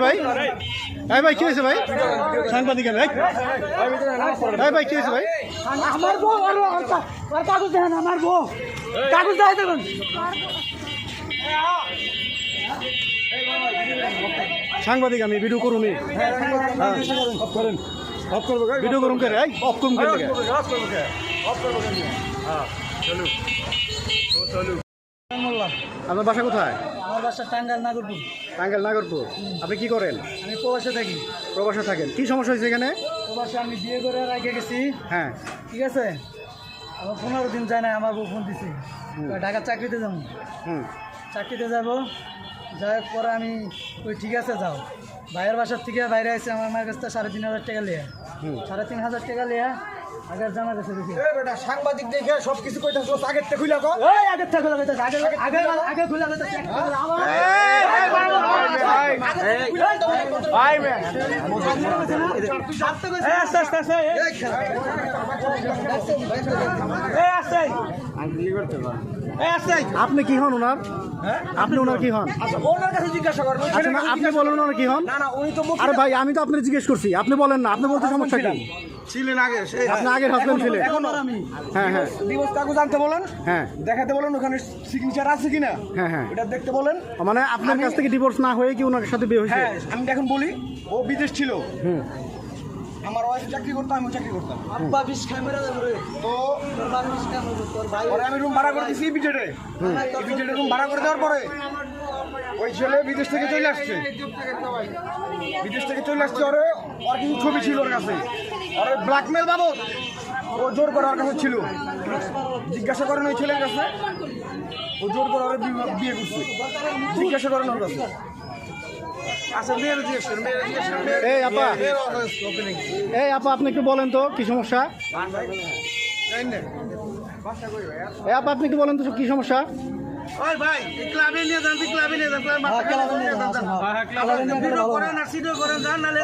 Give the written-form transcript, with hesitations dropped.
ভাই? এই ভাই কি হয়েছে ভাই? সাংবাদিক ভাই, এই ভাই কি হয়েছে ভাই? আমার বউ আর কাগজ দেখেন, আমার বউ কাগজ দেখাই দেবেন। সাংবাদিক আমি ভিডিও করুন, ভিডিও করুন করে অফ করুন করে আপনার বাসা কোথায়? আমার বাসা টাঙ্গাইল নাগরপুর। টাঙ্গাইল নাগরপুর। আপনি কি করেন? আমি প্রবাসে থাকি। প্রবাসে থাকেন। কি সমস্যা হয়েছে এখানে? প্রবাসে আমি বিয়ে করে রেখে গেছি, হ্যাঁ ঠিক আছে। আমার 15 দিন যায় না, আমার বউ ফোন দিছে ঢাকার চাকরিতে যাবো। চাকরিতে যাব, যাওয়ার পরে আমি ওই ঠিক আছে যাও। ভাইয়ের বাসার থেকে বাইরে আসছে, আমার মায়ের কাছ থেকে 3,500 টাকা লিয়া, 3,500 টাকা লিয়া আগের জানা গেছে দেখি। সাংবাদিক দেখে সবকিছু কইতাছ, আগের থেকে খুইলা কর। এই আগের থেকে খুলে গেছে, আগে খুলে গেছে। আপনি কি হন ওনার? আপনি ওনার কি হন? ওনার কাছে জিজ্ঞাসা করবেন। আচ্ছা না, আপনি বলেন ওনার কি হন? না না, উনি তো আরে ভাই আমি তো আপনার জিজ্ঞেস করছি, আপনি বলেন না, আপনি বলতে সমস্যা কি? ছিলেন আগে, আপনি আগের হাজবেন্ড ছিলেন? আমি হ্যাঁ হ্যাঁ ডিভোর্স কাগজ আনতে বলেন, হ্যাঁ দেখাতে বলেন, ওখানে সিগনেচার আছে কিনা হ্যাঁ হ্যাঁ। এটা দেখতে বলেন। মানে আপনার কাছ থেকে ডিভোর্স না হয়ে কি ওনার সাথে বিয়ে হয়েছে? হ্যাঁ, আমি এখন বলি, ও বিদেশ ছিল, হুম আমার ওয়াইফ চাকরি করতাম, আমিও চাকরি করতাম। আব্বা বিশ ক্যামেরা ধরে তো তোর বাবা বিশ ক্যামেরা, তোর ভাই পরে আমি রুম ভাড়া করে দিছি বিজেডে। বিজেডে রুম ভাড়া করে দেওয়ার পরে ওই ছেলে বিদেশ থেকে চলে আসছে। বিদেশ থেকে চলে আসছে, ওর কিছু ছবি ছিল ওর কাছে, ওর ব্ল্যাকমেল বাবদ ও জোর করে ওর কাছে ছিল। জিজ্ঞাসা করেন ওই ছেলের কাছে, ও জোর করে ওর বিয়ে করছে। জিজ্ঞাসা করেন ওর কাছে। আচ্ছা, মেয়ের জিজ্ঞেস করেন, মেয়ের জিজ্ঞেস করেন। এই আপা, এই আপা আপনি একটু বলেন তো কি সমস্যা? এই আপা আপনি একটু বলেন তো কি সমস্যা? ওই ভাই, এই ক্লাবে নিয়ে যান, ক্লাবে নিয়ে যান, ক্লাবে নিয়ে যান, ক্লাবে নিয়ে যান, ভিডিও করেন আর সিডিও করেন, যান নাহলে